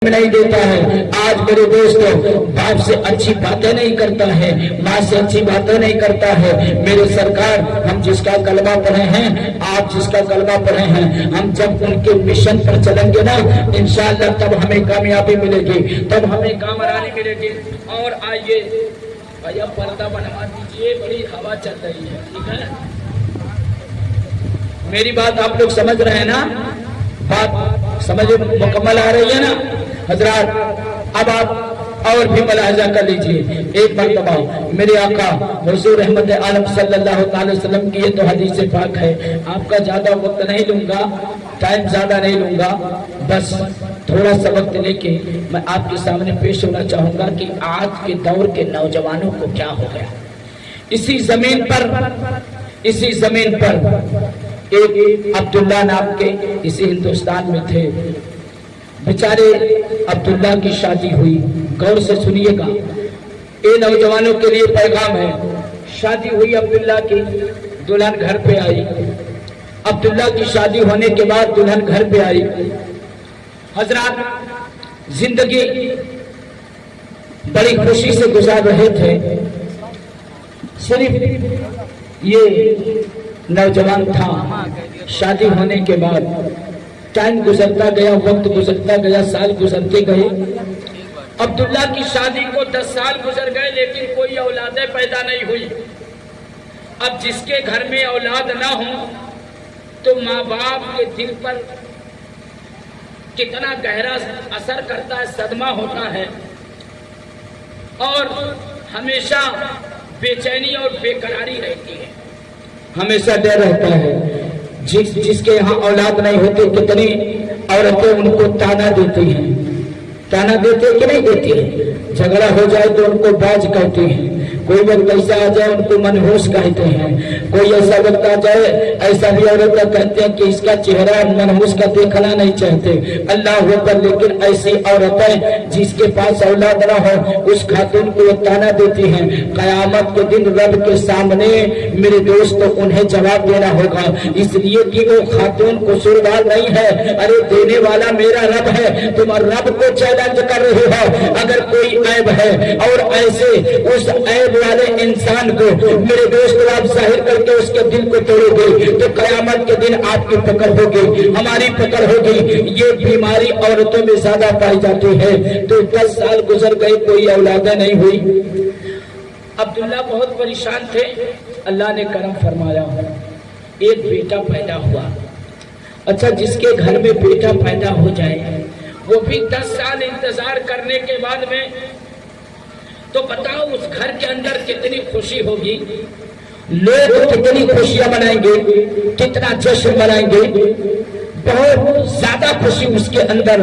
نہیں دیتا ہے۔ آج میرے دوستو باپ سے اچھی باتیں نہیں کرتا ہے، ماں سے اچھی باتیں نہیں کرتا ہے۔ میرے سرکار ہم جس کا کلمہ پڑھے ہیں، آپ جس کا کلمہ پڑھے ہیں، ہم جب ان کے مشن پر چلیں گے نا انشاءاللہ تب ہمیں کامیابی ملے گی، تب ہمیں کامرانی ملے گی۔ اور آئیے بھیا پردہ بنوا دیجئے، بڑی ہوا چل رہی ہے، ٹھیک ہے؟ میری بات آپ لوگ سمجھ رہے ہیں نا؟ بات سمجھ مکمل آ رہی ہے نا حضرات؟ اب آپ اور بھی ملاحظہ کر لیجئے ایک مرتبہ میرے آقا حضور رحمت عالم صلی اللہ علیہ وسلم کی یہ تو حدیث پاک ہے۔ آپ کا زیادہ وقت نہیں لوں گا، ٹائم زیادہ نہیں لوں گا، بس تھوڑا سا وقت لے کے میں آپ کے سامنے پیش ہونا چاہوں گا کہ آج کے دور کے نوجوانوں کو کیا ہو گیا۔ اسی زمین پر ایک عبداللہ نام کے اسی ہندوستان میں تھے، بیچارے عبداللہ کی شادی ہوئی۔ غور سے سنیے گا، اے نوجوانوں کے لیے پیغام ہے۔ شادی ہوئی عبداللہ کی، دلہن گھر پہ آئی۔ عبداللہ کی شادی ہونے کے بعد دلہن گھر پہ آئی۔ حضرات زندگی بڑی خوشی سے گزار رہے تھے، صرف یہ نوجوان تھا۔ شادی ہونے کے بعد ٹائم گزرتا گیا، وقت گزرتا گیا، سال گزرتے گئے۔ عبداللہ کی شادی کو 10 سال گزر گئے لیکن کوئی اولادیں پیدا نہیں ہوئی۔ اب جس کے گھر میں اولاد نہ ہوں تو ماں باپ کے دل پر کتنا گہرا اثر کرتا ہے، صدمہ ہوتا ہے، اور ہمیشہ بے چینی اور بے قراری رہتی ہے، ہمیشہ ڈر رہتا ہے۔ جس کے یہاں اولاد نہیں ہوتے کتنی عورتیں ان کو تانا دیتی ہیں، تانا دیتے کہ نہیں دیتی ہیں؟ جھگڑا ہو جائے تو ان کو باز کہتی ہیں، کوئی وقت ایسا آ جائے ان کو منحوس کہتے ہیں، کوئی ایسا وقت آ جائے ایسا بھی عورتیں کہتے ہیں کہ اس کا چہرہ منحوس کا دیکھنا نہیں چاہتے۔ اللہ اکبر! لیکن ایسی عورتیں جس کے پاس اولاد نہ ہو اس خاتون کو یہ تانا دیتی ہیں۔ قیامت کے دن رب کے سامنے میرے دوست انہیں جواب دینا ہوگا، اس لیے کہ وہ خاتون قصوروار نہیں ہے، ارے دینے والا میرا رب ہے۔ تم رب کو چیلنج کر رہے ہو، اگر کوئی عیب ہے اور ایسے اس عیب والے انسان کو میرے دوست آپ ظاہر کر کے اس کے دل کو توڑو گے تو قیامت کے دن آپ کی پکڑ ہوگی، ہماری پکڑ ہوگی۔ یہ بیماری عورتوں میں زیادہ پائی جاتی ہے۔ تو 10 سال گزر گئے، کوئی اولادیں نہیں ہوئی۔ عبداللہ بہت پریشان تھے، اللہ نے کرم فرمایا، ایک بیٹا پیدا ہوا۔ اچھا، جس کے گھر میں بیٹا پیدا ہو جائے وہ بھی 10 سال انتظار کرنے کے بعد میں، تو بتاؤ اس گھر کے اندر کتنی خوشی ہوگی، لوگ کتنی خوشیاں منائیں گے، کتنا جشن منائیں گے، بہت زیادہ خوشی اس کے اندر،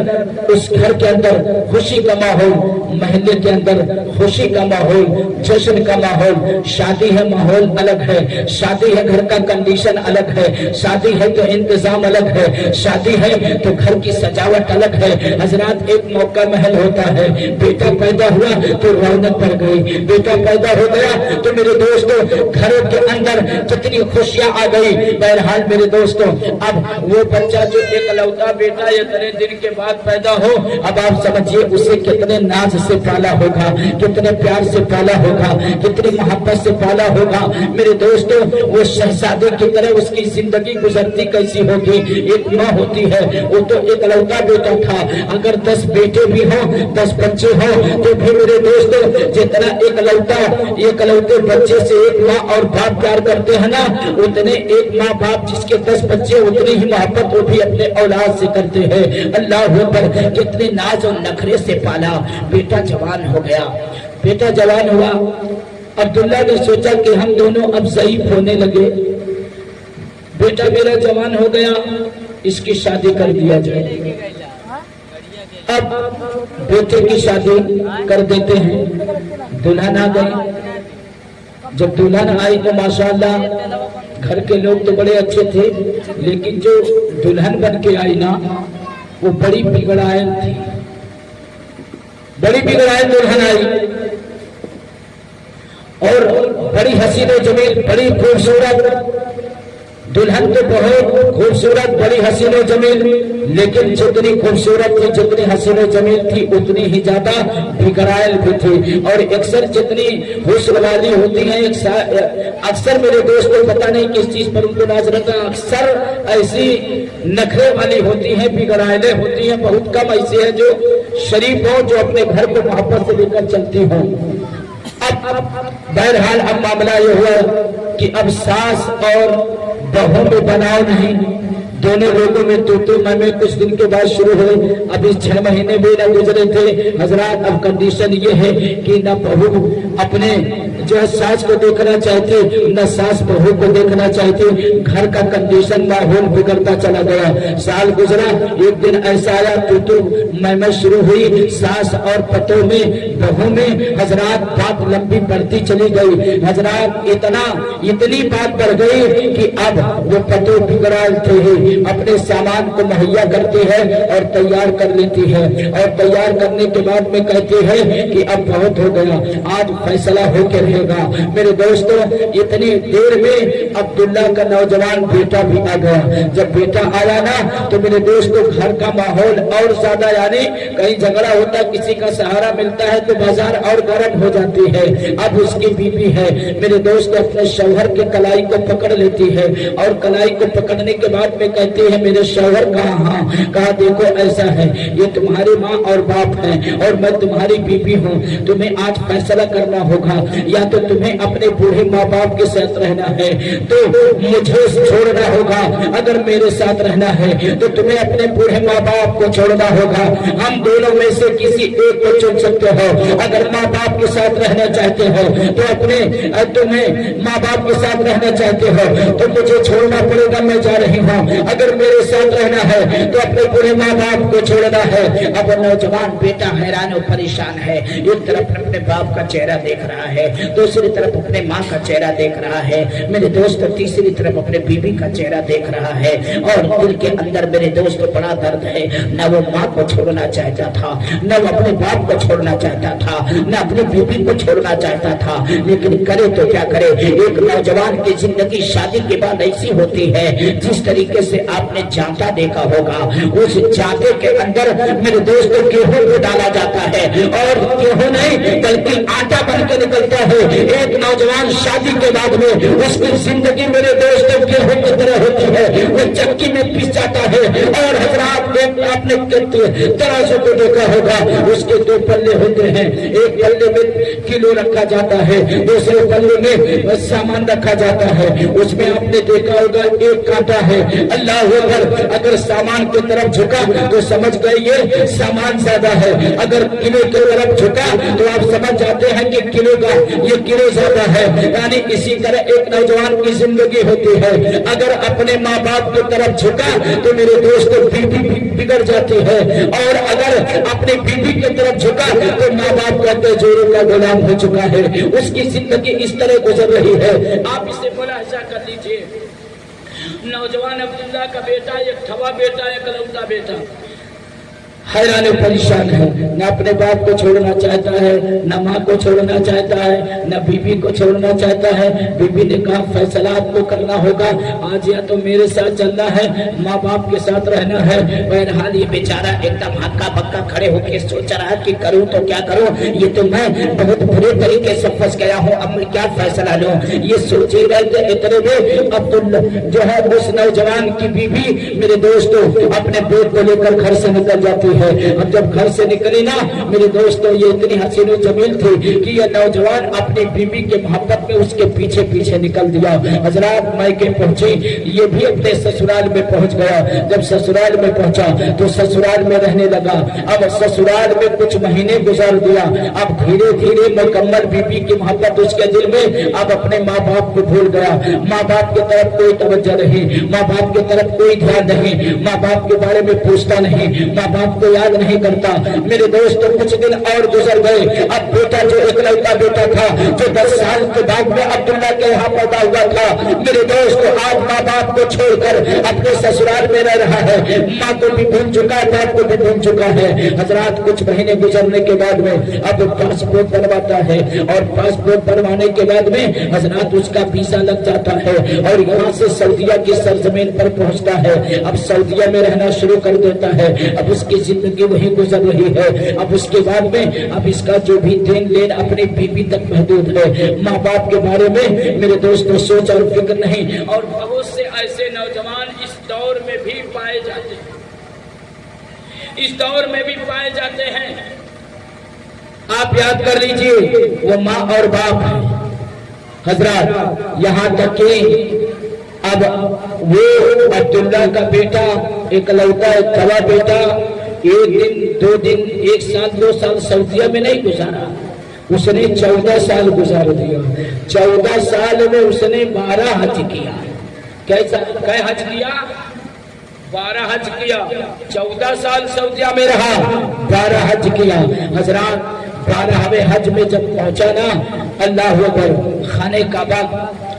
اس گھر کے اندر خوشی کا ماحول، محلے کے اندر خوشی کا ماحول، جشن کا ماحول۔ شادی ہے ماحول الگ ہے، شادی ہے گھر کا کنڈیشن الگ ہے، شادی ہے تو انتظام الگ ہے، شادی ہے تو گھر کی سجاوٹ الگ ہے۔ حضرات ایک موقع محل ہوتا ہے، بیٹا پیدا ہوا تو رونق بڑھ گئی، بیٹا پیدا ہو گیا تو میرے دوستوں گھروں کے اندر کتنی خوشیاں آ گئی۔ بہرحال میرے دوستوں اب وہ بچہ جو اکلوتا بیٹا اتنے دن کے بعد پیدا ہو، اب آپ سمجھیے اسے کتنے ناز سے پالا ہوگا، کتنے پیار سے پالا ہوگا، کتنی محبت سے پالا ہوگا۔ میرے دوستوں وہ شہزادے کی طرح اس کی زندگی گزرتی کیسی ہوگی؟ ایک ماں ہوتی ہے، وہ تو اکلوتا بیٹا تھا، اگر 10 بیٹے بھی ہوں، 10 بچے ہوں تو بھی میرے دوستوں جتنا اکلوتے بچے سے ایک ماں اور باپ پیار کرتے ہیں نا، اتنے ایک ماں باپ جس کے 10 بچے اتنی ہی محبت وہ بھی اپنے اولاد سے کرتے ہیں۔ اللہ اکبر! کتنے ناز اور نخرے سے پالا۔ بیٹا جوان ہو گیا، بیٹا جوان ہوا، عبداللہ نے سوچا کہ ہم دونوں اب ضعیف ہونے لگے، بیٹا میرا جوان ہو گیا، اس کی شادی کر دیا جائے۔ اب بیٹے کی شادی کر دیتے ہیں، دلہن آ گئی۔ جب دلہن آئی تو ماشاءاللہ گھر کے لوگ تو بڑے اچھے تھے، لیکن جو دلہن بن کے آئی نا وہ بڑی بگڑائل تھی، بڑی بگڑائل دلہن آئی اور بڑی حسین و جمیل، بڑی خوبصورت، दुल्हन तो बहुत खूबसूरत, बड़ी हसीन और जमील, लेकिन जितनी खूबसूरत थी, जितनी हसीन और जमील थी, उतनी ही ज्यादा बिगड़ायल भी थी। और अक्सर जितनी हुस्न वाली होती हैं, अक्सर मेरे दोस्त को पता नहीं किस चीज पर उनको नाज रहता है, अक्सर ऐसी नखरे वाली होती हैं, बिगड़ायलें होती हैं। बहुत कम ऐसी है जो शरीफ हो, जो अपने घर को मोहब्बत से लेकर चलती हो। अब बहरहाल अब मामला ये हुआ कि अब सास और बहू में बनाव नहीं, दोनों लोगों में तू मैं कुछ दिन के बाद शुरू हुए। अभी 6 महीने भी न गुजरे थे हजरात। अब कंडीशन ये है कि न बहू अपने जो है सास को देखना चाहती, न सास बहू को देखना चाहती। घर का कंडीशन, माहौल बिगड़ता चला गया। साल गुजरा, एक दिन ऐसा आया तू मैं शुरू हुई सास और पतों में, बहू में। हजरात बात लंबी बढ़ती चली गई हजरात, इतनी बात बढ़ गई कि अब वो पतों बिगड़ाते ही अपने सामान को मुहैया करती है और तैयार कर लेती है। और तैयार करने के बाद में कहती है कि अब बहुत हो गया, आज फैसला होकर रहेगा। मेरे दोस्तों, इतनी देर में अब्दुल्ला का नौजवान बेटा भी आ गया। जब बेटा आया ना तो मेरे दोस्तों घर का माहौल और ज्यादा, यानी कहीं झगड़ा होता, किसी का सहारा मिलता है तो बाजार और गर्म हो जाती है। अब उसकी बीवी है मेरे दोस्त अपने शौहर के कलाई को पकड़ लेती है और कलाई को पकड़ने के बाद में कहती है मेरे शौहर कहा देखो ऐसा है, ये तुम्हारी माँ और बाप है और मैं तुम्हारी बीवी हूँ। तुम्हें आज फैसला करना होगा, या तो तुम्हें अपने बूढ़े माँ बाप के साथ रहना है तो मुझे छोड़ना होगा, अगर मेरे साथ रहना है तो तुम्हें अपने बूढ़े माँ बाप को छोड़ना होगा। हम दोनों में से किसी एक को चुन सकते हो। अगर माँ बाप के साथ रहना चाहते हो तो तुम्हें माँ बाप के साथ रहना चाहते हो तो मुझे छोड़ना पड़ेगा, मैं जा रही हूँ। अगर मेरे साथ रहना है तो अपने पूरे माँ बाप को छोड़ना है। अब नौजवान बेटा हैरान और परेशान है, एक तरफ अपने बाप का चेहरा देख रहा है, दूसरी तरफ अपने माँ का चेहरा देख रहा है मेरे दोस्त, तीसरी तरफ अपने बीवी का चेहरा देख रहा है। और दिल के अंदर मेरे दोस्त बड़ा दर्द है, न वो माँ को छोड़ना चाहता था, न वो अपने बाप को छोड़ना चाहता था, न अपनी बीवी को छोड़ना चाहता था, लेकिन करे तो क्या करे। एक नौजवान की जिंदगी शादी के बाद ऐसी होती है, जिस तरीके से आपने जांता देखा होगा, उस जांते के अंदर मेरे दोस्तों गेहूं को डाला जाता है और गेहूं नहीं बल्कि आटा बन के निकलता है। एक नौजवान शादी के बाद में उसकी जिंदगी मेरे दोस्तों गेहूं की तरह होती है, वो चक्की में पिस जाता है। और हजरात आपने तराजू को देखा होगा, उसके 2 पल्ले होते हैं, एक पल्ले में किलो रखा जाता है, दूसरे पल्ले में सामान रखा जाता है। उसमें आपने देखा होगा एक कांटा है। अल्लाह अकबर, अगर सामान की तरफ झुका तो समझ गए ये सामान ज्यादा है, अगर किलो की तरफ झुका तो आप समझ जाते हैं कि किलो का ये किलो ज्यादा है। यानी इसी तरह एक नौजवान की जिंदगी होती है, अगर अपने माँ बाप की तरफ झुका तो मेरे दोस्तों बीवी बिगड़ जाती है, और अगर अपने बीवी की तरफ झुका तो माँ बाप कहते जोरों का गुलाम हो चुका है। उसकी जिंदगी इस तरह गुजर रही है। आप इसे मुलाहिजा कर लीजिए, नौजवान अब्दुल्ला का बेटा एक थवा बेटा, एक लौता बेटा, हैरान परेशान है, न अपने बाप को छोड़ना चाहता है, न माँ को छोड़ना चाहता है, न बीबी को छोड़ना चाहता है। बीबी ने कहा फैसला आपको करना होगा, आज या तो मेरे साथ चलना है, माँ बाप के साथ रहना है। बहरहाल ये बेचारा एकदम हक्का बक्का खड़े होकर सोच रहा है कि करूँ तो क्या करूँ, ये तो मैं बहुत बुरे तरीके से फंस गया हूँ, अब मैं क्या फैसला लूँ। ये सोचे रहते इतने में अब्दुल्ला जो है उस नौजवान की बीबी मेरे दोस्तों अपने बेट को लेकर घर से निकल जाती है। अब जब घर से निकली ना मेरे दोस्तों, ये इतनी हसीन और जमील थी कि ये नौजवान अपनी बीबी के मोहब्बत में उसके पीछे पीछे निकल दिया। हजरात मायके पहुंची, ये भी अपने ससुराल में पहुंच गया। जब ससुराल में पहुंचा तो ससुराल में रहने लगा। अब ससुराल में कुछ महीने गुजार दिया। अब धीरे धीरे मुकम्मल बीबी की मोहब्बत उसके दिल में, अब अपने माँ बाप को भूल गया। माँ बाप की तरफ कोई तवज्जो नहीं, माँ बाप की तरफ कोई ध्यान नहीं, माँ बाप के बारे में पूछता नहीं, माँ बाप को को याद नहीं करता। मेरे दोस्त कुछ दिन और गुजर गए। अब बेटा जो इकलौता बेटा था, जो 10 साल के बाद में अब्दुल्ला के यहाँ पैदा हुआ था, मेरे दोस्त आज माँ बाप को छोड़कर अपने ससुराल में रह रहा है। माँ को भी भूल चुका है, बाप को भी भूल चुका है। हजरात कुछ महीने गुजरने के बाद में अब पासपोर्ट बनवाता है और पासपोर्ट बनवाने के बाद में हजरात उसका वीजा लग जाता है और यहाँ से सऊदीया की सरजमीन पर पहुँचता है। अब सऊदीया में रहना शुरू कर देता है। अब उसकी जिंदगी वही गुजर रही है। अब उसके बाद में अब इसका जो भी देन लेन अपनी बीवी तक महदूद है। माँ बाप के बारे में मेरे दोस्तों सोच और फिक्र नहीं। और बहुत से ऐसे नौजवान इस दौर में भी पाए जाते हैं, इस दौर में भी पाए जाते हैं। आप याद कर लीजिए, वो माँ और बाप हजरात, यहाँ तक कि अब वो अब्दुल्ला का बेटा इकलौता कवा बेटा 1 दिन 2 दिन 1 साल 2 साल सऊदीया में नहीं गुजारा, उसने 14 साल गुजार दिया। 14 साल में उसने 12 हज किया। कैसा कै हज किया? 12 हज किया। 14 साल सऊदीया में रहा, 12 हज किया। हजरात 12वें हज में जब पहुंचा ना, अल्लाह अकबर, खाने काबा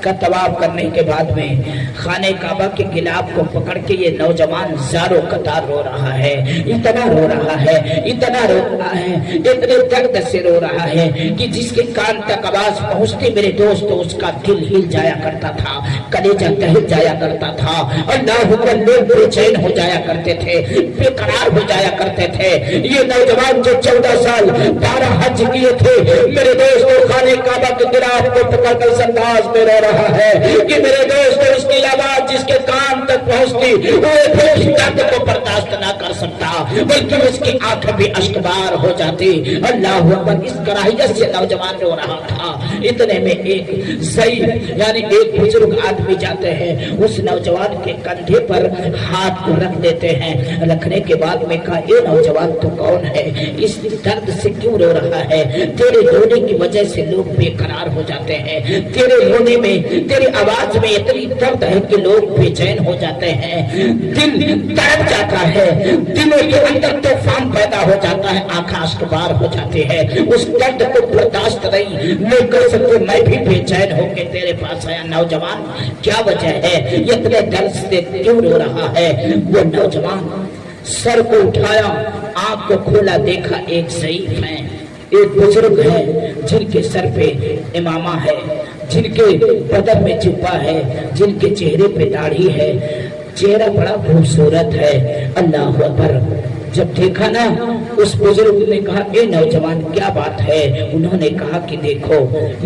का तवाफ करने के बाद में खाने काबा के गिलाफ को पकड़ के ये नौजवान ज़ारो कतार रो रहा है। इतना रो रहा है, इतना रो रहा है, इतने दर्द से रो रहा है कि जिसके कान तक आवाज पहुंचती मेरे दोस्त उसका दिल हिल जाया करता था, कलेजा दहल जाया करता था। अल्लाह लोग बेचैन हो जाया करते थे, बेकरार हो जाया करते थे। ये नौजवान जो 14 साल 12 हज किए थे, मेरे दोस्तों खाने काबा के गिलाफ को पकड़ कर अंदाज में रो रहा है कि मेरे दोस्तों उसकी आवाज जिसके कान तक पहुंचती वो उस दर्द को बर्दाश्त ना कर सकता, बल्कि उसकी आंखें भी अश्कबार हो जाती। अल्लाह अकबर, इस कराहियत से नौजवान रो रहा था। इतने में एक सही यानी एक बुजुर्ग आदमी जाते हैं, उस नौजवान के कंधे पर हाथ को रख देते हैं। रखने के बाद में कहा, ये नौजवान तो कौन है, इस दर्द से क्यों रो रहा है? तेरे रोने की वजह से लोग बेकरार हो जाते हैं, तेरे रोने में तेरी आवाज में इतनी दर्द है कि लोग बेचैन हो जाते हैं, दिल तड़प जाता है, दिलों के अंदर तूफान पैदा हो जाता है, आंखें अश्कबार हो जाती है। उस दर्द को बर्दाश्त नहीं नहीं कर सकते, मैं भी बेचैन होकर तेरे पास आया। नौजवान क्या वजह है, इतने दर्द से क्यों रो रहा है? वो नौजवान सर को उठाया, आंख को खोला, देखा एक ज़ईफ है, एक बुजुर्ग है जिनके सर पे इमामा है, जिनके बदन में जुब्बा है, जिनके चेहरे पे दाढ़ी है, चेहरा बड़ा खूबसूरत है। अल्लाह अकबर। जब देखा ना, उस बुजुर्ग ने कहा, ए नौजवान क्या बात है? उन्होंने कहा कि देखो,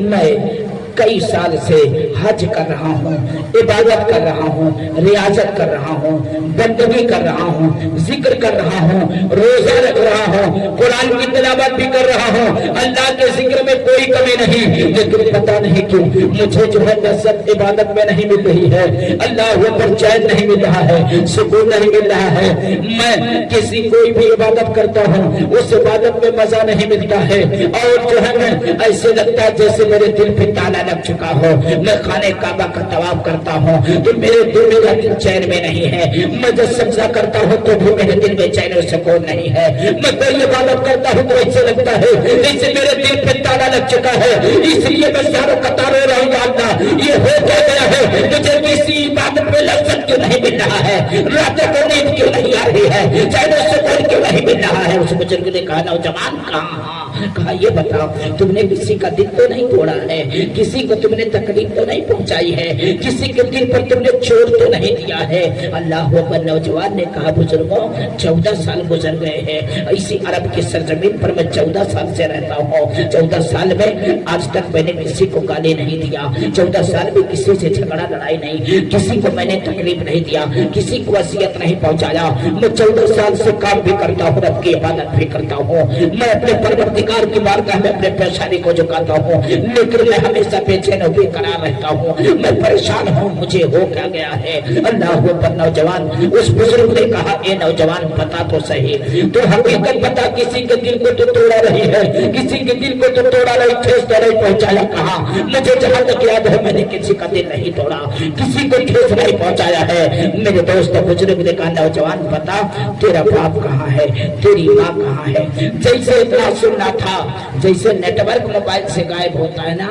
मैं कई साल से हज कर रहा हूँ, इबादत कर रहा हूँ, रियाजत कर रहा हूँ, बंदगी कर रहा हूँ, जिक्र कर रहा हूँ, रोजा रख रहा हूँ, कुरान की तिलावत भी कर रहा हूँ, अल्लाह के जिक्र में कोई कमी नहीं। लेकिन पता नहीं क्यों मुझे जो है लज्जत इबादत में नहीं मिल रही है, अल्लाह पर चैन नहीं मिल रहा है, सुकून नहीं मिल रहा है। मैं किसी कोई भी इबादत करता हूँ, उस इबादत में मजा नहीं मिलता है, और जो है मैं ऐसे लगता है जैसे मेरे दिल पे ताला लग चुका हो। मैं खाने काबा का तवाफ करता हूँ तो मेरे दिल मेरा दिल चैन में नहीं है, मैं जब सजदा करता हूँ तो भी मेरे दिल में चैन और सुकून नहीं है, मैं कोई इबादत करता हूँ तो ऐसे लगता है जैसे मेरे दिल पे ताला लग चुका है। इसलिए मैं सारों कतारों रहूंगा, अल्लाह ये हो क्या गया है, तुझे किसी इबादत में लज्जत क्यों नहीं मिल रहा है, रातों को नींद क्यों नहीं आ रही है, चैन और सुकून क्यों नहीं मिल रहा है? उस बुजुर्ग ने कहा, नौजवान कहाँ? कहा, ये बताओ, तुमने किसी का दिल तो नहीं तोड़ा है, किसी को तुमने तकलीफ तो नहीं पहुंचाई है, किसी के दिल पर तुमने चोट तो नहीं दिया है? अल्लाह अकबर। नौजवान ने कहा, बुजुर्गों 14 साल गुजर गए हैं, इसी अरब की सरजमीन पर मैं 14 साल से रहता हूँ। 14 साल में आज तक मैंने किसी को गाली नहीं दिया, 14 साल में किसी से झगड़ा लड़ाई नहीं, किसी को मैंने तकलीफ नहीं दिया, किसी को असियत नहीं पहुंचाया। मैं 14 साल से काम भी करता हूँ, रब की इबादत भी करता हूँ, मैं अपने परवरदिगार की बारगाह में अपने पेशानी को झुकाता हूँ, लेकिन मैं हमेशा बेचैन और बेकरार रहता हूँ, मैं परेशान हूँ, मुझे हो क्या गया है? अल्लाह पर। नौजवान, उस बुजुर्ग ने कहा, ए नौजवान बता तो सही, तो हकीकत बता, किसी के दिल को तो तोड़ा रही है, किसी के दिल को तो तोड़ा नहीं, ठेस तो नहीं पहुंचाया। कहा, मुझे जहां तक याद है मैंने किसी का दिल नहीं तोड़ा, किसी को ठेस नहीं पहुंचाया है। मेरे दोस्त बुजुर्ग ने कहा, नौजवान बता तेरा बाप कहाँ है, तेरी माँ कहाँ है। जैसे इतना सुनना था, जैसे नेटवर्क मोबाइल से गायब होता है ना,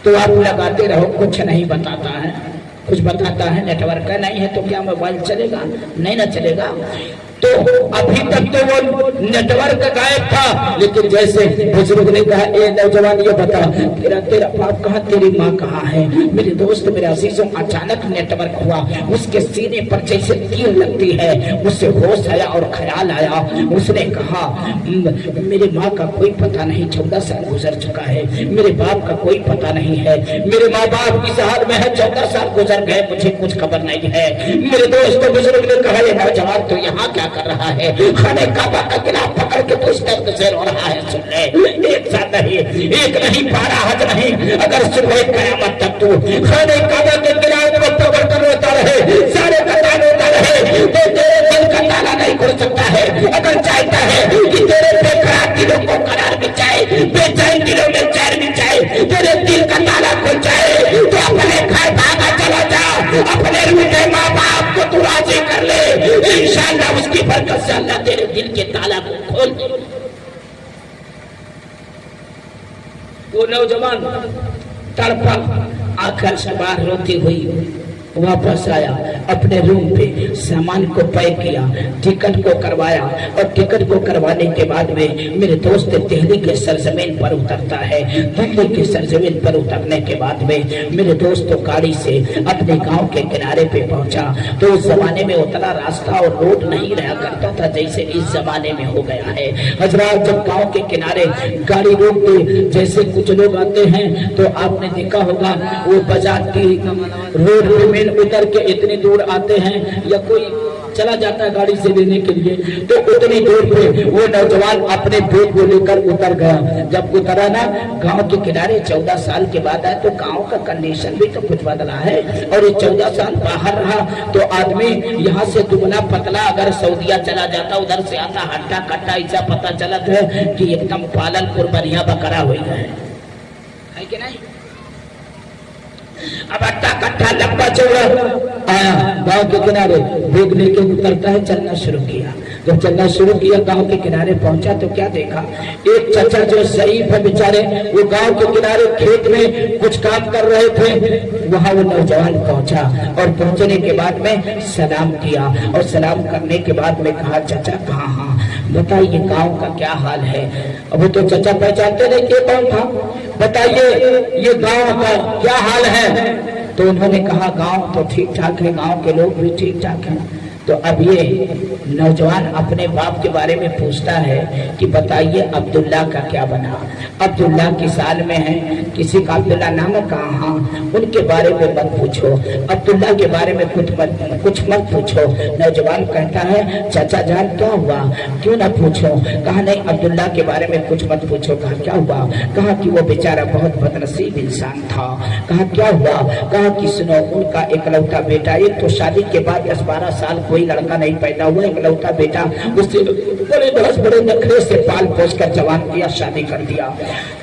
तो आप लगाते रहो, कुछ नहीं बताता है, कुछ बताता है नेटवर्क का नहीं है तो क्या मोबाइल चलेगा, नहीं ना चलेगा। तो अभी तक तो वो नेटवर्क गायब था, लेकिन जैसे बुजुर्ग ने कहा, ए नौजवान ये बता तेरा बाप कहाँ, तेरी माँ कहाँ है। मेरे दोस्त मेरे अजीजों, अचानक नेटवर्क हुआ, उसके सीने पर जैसे कील लगती है, उससे होश आया और ख्याल आया। उसने कहा, मेरे माँ का कोई पता नहीं, 14 साल गुजर चुका है, मेरे बाप का कोई पता नहीं है, मेरे माँ बाप इस हाल में है, 14 साल गुजर गए, मुझे कुछ खबर नहीं है। मेरे दोस्त बुजुर्ग ने कहा, ये नौजवान तो यहाँ क्या कर रहा है, खाने काबा का किला पकड़ के तो इस दर्द से रो रहा है। सुन ले, एक साथ नहीं, एक नहीं, 12 हज नहीं, अगर सुबह कयामत तक तू खाने काबा के किला को पकड़ कर रोता रहे, सारे का रोता रहे, तो तेरे दिल का ताला नहीं खुल सकता है। अगर चाहता है कि तेरे बेकरार दिलों को करार मिल जाए, बेचैन दिलों में चैन मिल जाए, तेरे दिल का ताला खुल जाए, तो अपने घर भागा चला जा, अपने रुके माँ बाप को तू राजी कर ले, इंशाअल्लाह उसकी बरकत से अल्लाह तेरे दिल के ताला को खोल दे। वो नौजवान तड़पा, आखिर से बाहर रोती हुई वापस आया, अपने रूम पे सामान को पैक किया, टिकट को करवाया, और टिकट को करवाने के बाद में मेरे दोस्त दिल्ली के सरजमीन पर उतरता है। दिल्ली के सरजमीन पर उतरने के बाद में मेरे दोस्त गाड़ी से अपने गांव के किनारे पे पहुंचा। तो उस जमाने में उतना रास्ता और रोड नहीं रहा करता था जैसे इस जमाने में हो गया है। हजरात, जब गांव के किनारे गाड़ी रोक दे, जैसे कुछ लोग आते हैं तो आपने देखा होगा, वो बाजार की रोड पे उतर के इतनी दूर आते हैं, या कोई चला जाता है गाड़ी से लेने के लिए, तो उतनी दूर पे वो नौजवान अपने बेग को लेकर उतर गया। जब उतरा ना, गांव के किनारे 14 साल के बाद आया, तो गांव का कंडीशन भी तो कुछ बदला है। और ये 14 साल बाहर रहा तो आदमी यहाँ से दुबला पतला अगर सऊदिया चला जाता, उधर से आता हट्टा कट्टा, ऐसा पता चलत है कि एकदम पालनपुर बढ़िया बकरा हुई है कि नहीं। अब अट्टा कट्टा लंबा चौड़ा आया, गांव के किनारे बेग लेके उतरता है, चलना शुरू किया। जब चलना शुरू किया, गांव के किनारे पहुंचा तो क्या देखा, एक चाचा जो शरीफ है बेचारे, वो गांव के किनारे खेत में कुछ काम कर रहे थे। वहां वो नौजवान पहुंचा, और पहुंचने के बाद में सलाम किया, और सलाम करने के बाद में कहा, चाचा कहाँ, बताइए गांव का क्या हाल है। अब तो चाचा पहचानते नहीं कि कौन था, बताइए ये गांव का क्या हाल है। तो उन्होंने कहा, गांव तो ठीक ठाक है, गांव के लोग भी ठीक ठाक हैं। तो अब ये नौजवान अपने बाप के बारे में पूछता है कि बताइए अब्दुल्ला का क्या बना। अब्दुल्ला किस साल में है, किसी का अब्दुल्ला नाम है कहाँ, उनके बारे में मत पूछो, अब्दुल्ला के बारे में कुछ मत पूछो। नौजवान कहता है, चाचा जान क्या हुआ, क्यों ना पूछो। कहा नहीं, अब्दुल्ला के बारे में कुछ मत पूछो। कहा क्या हुआ। कहा कि वो बेचारा बहुत बदनसीब इंसान था। कहा क्या हुआ। कहा कि सुनो, उनका इकलौता बेटा, एक तो शादी के बाद 10-12 साल कोई लड़का नहीं पैदा हुआ, इकलौता बेटा, उससे बड़े नखरे से पाल पोस कर जवान किया, शादी कर दिया।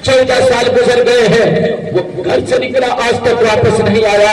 14 साल गुजर गए हैं, वो घर से निकला, आज तक वापस नहीं आया।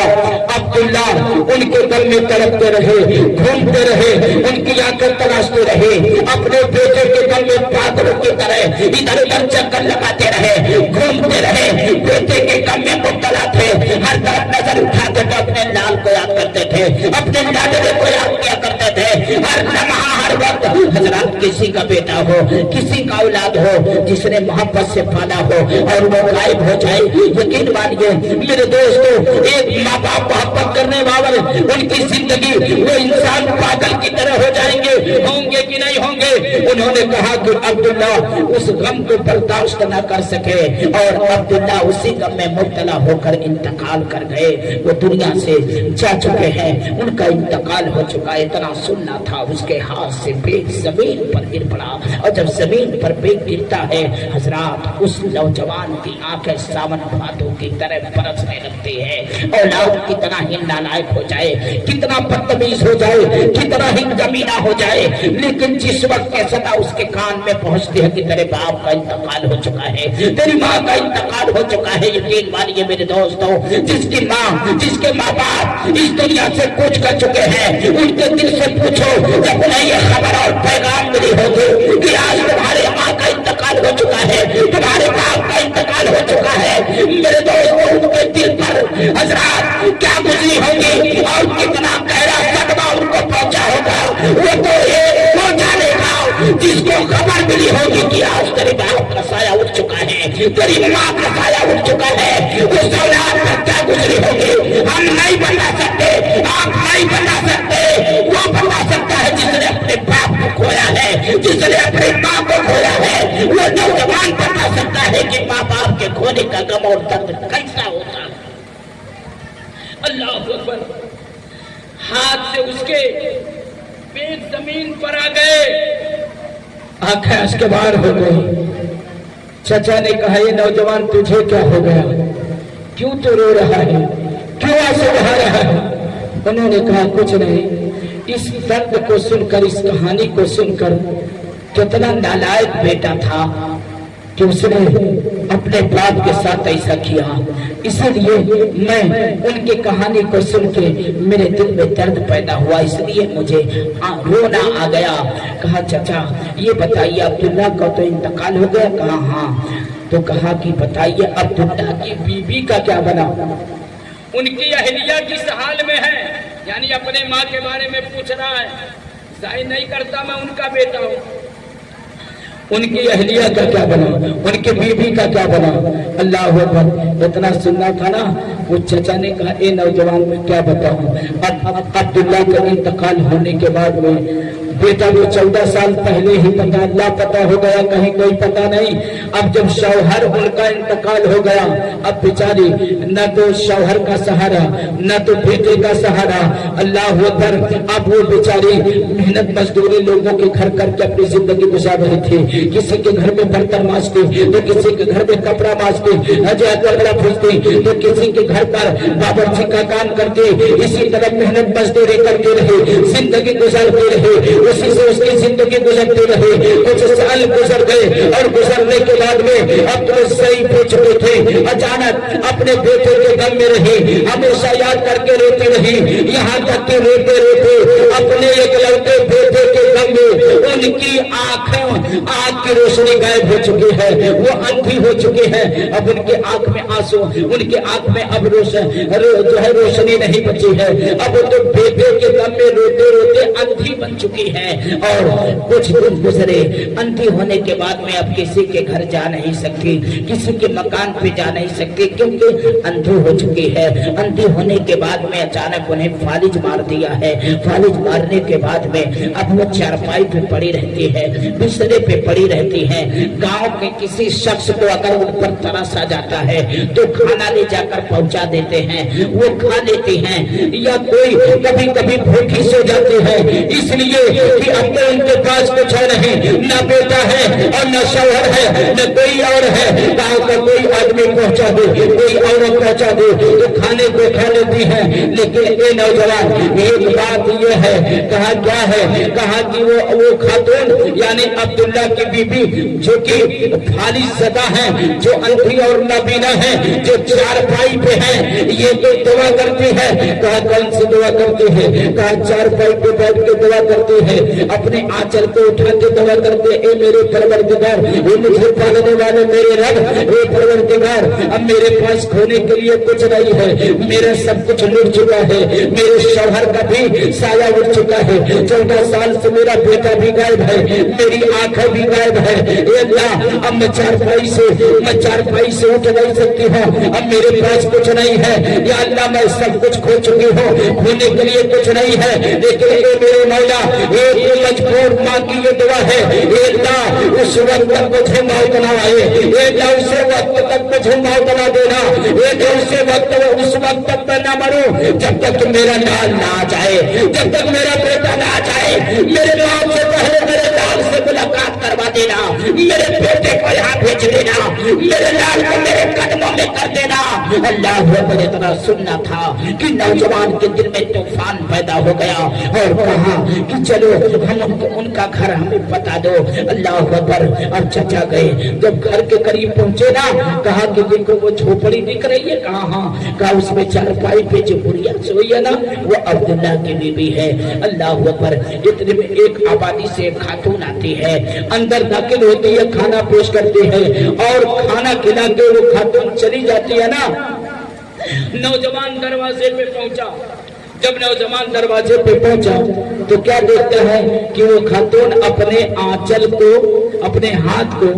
अब्दुल्ला उनके गल में तड़पते रहे, घूमते रहे, उनकी आंखें तलाशते रहे, अपने बेटे के गल में पागलों की तरह इधर उधर चक्कर लगाते रहे, घूमते रहे, बेटे के गल में मुब्तला थे। हर तरफ नजर उठाते थे, अपने लाल को याद करते थे, अपने लाडले को याद किया करते थे। हर लम्हा हर वक्त हजरात, किसी का बेटा हो, किसी का औलाद हो जिसने मोहब्बत से पाला हो और वो गायब हो जाए, यकीन मानिए मेरे दोस्तों, एक माँ बाप मोहब्बत करने वाले, उनकी जिंदगी वो इंसान पागल की तरह हो जाएंगे, होंगे कि नहीं होंगे। उन्होंने कहा कि अब्दुल्ला उस गम को बर्दाश्त न कर सके और अब्दुल्ला उसी गम में मुब्तला होकर इंतकाल कर गए। वो दुनिया से जा चुके हैं, उनका इंतकाल हो चुका है। इतना सुनना था, उसके हाथ से बेग बेग जमीन पर गिर पड़ा, और जब जमीन पर बेग गिरता है हजरात, उस नौजवान की आंखें सावन भादों की तरह बरसने लगती है। औलाद कितना ही नालायक हो जाए, कितना बदतमीज हो जाए, कितना ही कमीना हो जाए, लेकिन जिस वक्त के सदा उसके कान में पहुंचती है कि तेरे बाप का इंतकाल हो चुका है, तेरी माँ का इंतकाल हो चुका है, यकीन मानिए मेरे दोस्तों, जिसकी माँ जिसके माँ बाप इस दुनिया से कूच कर चुके हैं, उनके दिल से पूछो जब उन्हें ये खबर और पैगाम मिली होगी कि आज तुम्हारे माँ का इंतकाल हो चुका है, तुम्हारे बाप का इंतकाल हो चुका है, मेरे दोस्तों उनके दिल पर हजरात क्या गुजरी होगी और कितना गहरा सदमा उनको पहुंचा होगा, वो तो ये वो जानेगा जिसको खबर मिली होगी कि आज तेरे बाप का साया उठ चुका है, तेरी माँ का साया उठ चुका है, उस औलाद पर क्या गुजरी होगी हम नहीं बता सकते, आप नहीं बता सकते। वो बता सकता है जिसने अपने बाप को खोया है, जिसने अपनी माँ को खोया है, वो नौजवान बता सकता है कि माँ बाप के खोने का गम और दर्द कैसा होता है। अल्लाह अकबर। हाथ से उसके पेट जमीन पर आ गए, आंखें उसके बाहर हो गई। चाचा ने कहा ये नौजवान तुझे क्या हो गया, क्यों तो रो रहा है, क्यों आंसू बहा रहा है। उन्होंने कहा कुछ नहीं, इस दर्द को सुनकर, इस कहानी को सुनकर कितना नालायक बेटा था कि उसने अपने बाप के साथ ऐसा किया, इसलिए मैं उनकी कहानी को सुन के मेरे दिल में दर्द पैदा हुआ, इसलिए मुझे रोना आ गया। कहा चाचा ये बताइए अब्दुल्ला का तो इंतकाल हो गया। कहा हाँ। तो कहा कि बताइए अब्दुल्ला की बीबी का क्या बना। उनकी अहलिया किस हाल में है, यानी अपने माँ के बारे में पूछ रहा है। जाहिर नहीं करता मैं उनका बेटा हूँ। उनकी अहलिया का क्या बना, उनकी बीबी का क्या बना। अल्लाह अकबर। इतना सुनना था ना। वो चचा ने कहा ए नौजवान मैं क्या बताऊं, अब अब्दुल्ला का इंतकाल होने के बाद में बेटा वो 14 साल पहले ही पता हो गया, कहीं कोई पता नहीं। अब जब शौहर उनका इंतकाल हो गया, अब बेचारी न तो शौहर का सहारा न तो बेटे का सहारा। अल्लाह अकबर। अब वो बेचारी मेहनत मजदूरी लोगों के घर करके अपनी जिंदगी गुजार रही थी। किसी के घर में बर्तन मांजती तो किसी के घर में कपड़ा मांजती, कपड़ा फूसती तो किसी के घर पर बावर्ची का काम करती। इसी तरह मेहनत मजदूरी करते रहे, जिंदगी गुजारते रहे, उसी से उसकी जिंदगी गुजरती रही। कुछ साल गुजर गए और गुजरने के बाद में अब तो सही हो चुके थे। अचानक अपने बेटे के गम में रही, हमेशा याद करके रोती रही, यहाँ तक कि रोते रोते अपने एक लड़के बेटे के गम में उनकी आंख की रोशनी गायब हो चुकी है, वो अंधी हो चुकी है। अब उनके आंख में आंसू, उनके आंख में अब जो है रोशनी नहीं बची है। अब तो बेटे के गम में रोते रोते अंधी बन चुकी है। और कुछ दिन गुजरे, अंधी होने के बाद में अब किसी के घर जा नहीं सकती, किसी के मकान पे जा नहीं सकती, क्योंकि अंधी हो चुकी है। अंधी होने के बाद में अचानक उन्हें फालिज मार दिया है। फालिज मारने के बाद में अब वो चारपाई पे पड़ी रहती है, बिस्तरे पे पड़ी रहती है। गांव के किसी शख्स को अगर उन पर तरस आ जाता है तो खाना ले जाकर पहुंचा देते हैं, वो खा लेती हैं। या कोई कभी कभी भूखी सो जाती है, इसलिए कि अब तो उनके पास कुछ है नहीं, न बेटा है और न शौहर है, न कोई और है। गांव का कोई आदमी पहुंचा दे, कोई औरत पहुंचा दे तो खाने को खा लेती है। लेकिन ये नौजवान एक बात ये है, कहा क्या है, कहा कि वो खातून यानी अब्दुल्ला की बीबी जो कि फालिज ज़दा है, जो अंधी और नाबीना है, जो चारपाई पे है, ये तो दुआ करती है। कहा कौन सी दुआ करती है, कहा चारपाई पे बैठ के दुआ करती है, अपने आंचल को उठा के दुआ करते, ए मेरे परवरदिगार, ये मुझे पालने वाले मेरे रब, ए परवरदिगार अब मेरे पास खोने के लिए कुछ नहीं है, मेरा सब कुछ लुट चुका है, मेरे शौहर का भी साया उठ चुका है, 14 साल से मेरा बेटा भी गायब है, मेरी आंखें भी गायब है। अब मैं चारपाई से उठ नहीं सकती हूँ, अब मेरे पास कुछ नहीं है। या अल्लाह मैं सब कुछ खो चुकी हूँ, खोने के लिए कुछ नहीं है। लेकिन मेरे मौला एक मजबूर माँ की ये दुआ है, उस वक्त तक मुझे मौत ना आए, उस वक्त तक मुझे मौत ना देना, उस वक्त तक मैं ना मरूं जब तक मेरा लाल ना आ जाए, जब तक मेरा बेटा ना आ जाए। मेरे मेरे मौत से पहले मेरे लाल से मुलाकात करवा देना, मेरे बेटे को यहाँ भेज देना, मेरे लाल को मेरे कदमों में कर देना। अल्लाह अकबर। इतना सुनना था कि नौजवान के दिल में तूफान पैदा हो गया और कहा कि चलो हम उनका घर हमें बता दो। अल्लाह अकबर। अब चचा गए, जब घर के करीब पहुंचे ना, कहा कि देखो वो झोपड़ी दिख रही है। कहा हाँ। कहा उसमें चारपाई पे जो बुढ़िया सोई है ना, वो अब्दुल्ला की बीबी है। अल्लाह अकबर। इतने में एक आबादी से खातून आती है, अंदर दाखिल होती है, खाना पेश करती है और खाना खिला के वो खातून चली जाती है ना। नौजवान दरवाजे पे पहुंचा। जब नौजवान दरवाजे पे पहुंचा तो क्या देखता है कि वो खातून अपने आंचल को, अपने हाथ को,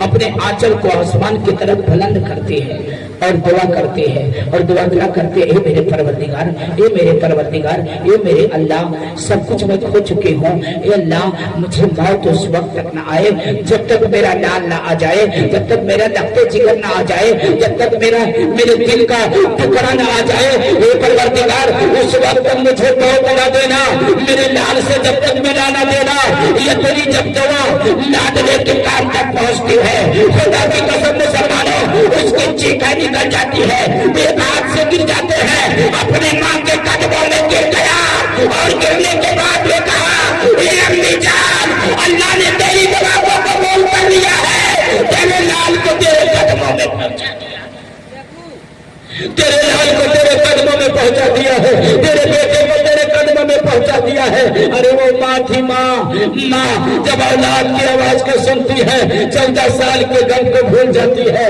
अपने आंचल को आसमान की तरफ बुलंद करती है और दुआ करती है। और दुआ क्या करती है? ए मेरे परवरदिगार, ए मेरे परवरदिगार, ए मेरे अल्लाह, सब कुछ मैं खो चुकी हूँ। ए अल्लाह, मुझे मौत उस वक्त तक ना आए जब तक मेरा लाल ना आ जाए, जब तक मेरा लखते जिगर ना आ जाए, जब तक मेरे दिल का टुकड़ा ना आ जाए। ए परवरदिगार, उस वक्त तक मुझे मौत ना देना, मेरे लाल से जब तक मिला ना देना। ये तेरी जब दुआ लाडले के काम तक पहुँचती है, खुदा की कसम मुसलमानों, उसकी चीखें निकल जाती है, बेबाक से गिर जाते हैं। अपने माँ के कदमों में गिर गया और गिरने के बाद ये कहा, ए अम्मी जान, अल्लाह ने तेरी दुआ को कबूल कर लिया है, तेरे लाल को तेरे कदमों में पहुंचा दिया, तेरे लाल को तेरे कदमों में पहुंचा दिया है, तेरे बेटे को तेरे कदमों में पहुंचा दिया है। अरे वो माँ थी, माँ जब औलाद की आवाज को सुनती है 14 साल के गम को भूल जाती है।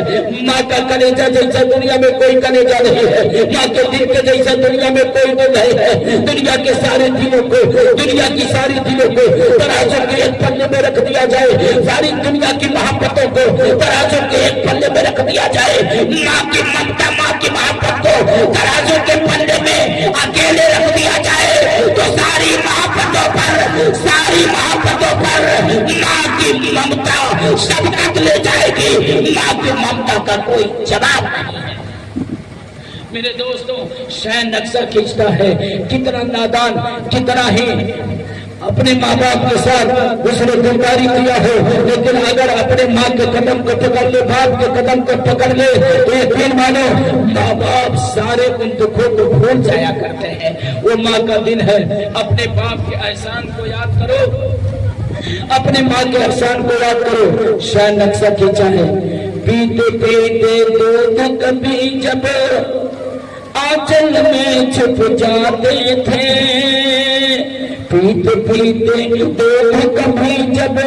माँ का कलेजा जैसा दुनिया में कोई कलेजा नहीं है, माँ के दिल के जैसा दुनिया में कोई दिल नहीं है। दुनिया के सारे दिलों को, दुनिया की सारी दिलों को तराजू के एक पल्ले में रख दिया जाए, सारी दुनिया की मोहब्बतों को तराजू के एक पल्ले में रख दिया जाए। माँ की ममता, माँ की मोहब्बत को तराजू के पल्ले में अकेले रख दिया जाए तो सारी मोहब्बतों पर माँ की ममता सबकत ले जाएगी। माँ की ममता का कोई जवाब नहीं है। मेरे दोस्तों, शैन नक्शा खींचता है, कितना नादान, कितना ही अपने माँ बाप के साथ उसने गद्दारी किया हो, लेकिन अगर अपने माँ के कदम को पकड़ ले, बाप के कदम को पकड़ ले तो यकीन मानो माँ बाप सारे उन दुखों को भूल जाया करते हैं। वो माँ का दिन है, अपने बाप के एहसान को याद करो, अपने माँ के एहसान को याद करो। शैन नक्शा खींचा है, पीते पीते दूध कभी जब आंचल में छुप जाते थे, पीते पीते दूध कभी जब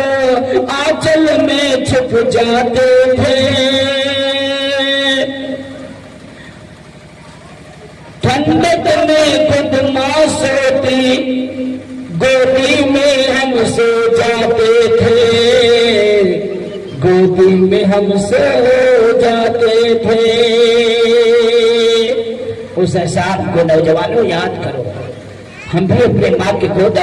आंचल में छुप जाते थे, ठंडक में खुद माँ सोती गोदी में हम सो जाते थे, गोदी में हम सो जाते थे। उस एहसान को नौजवानों याद करो, हम भी अपने माँ के गोद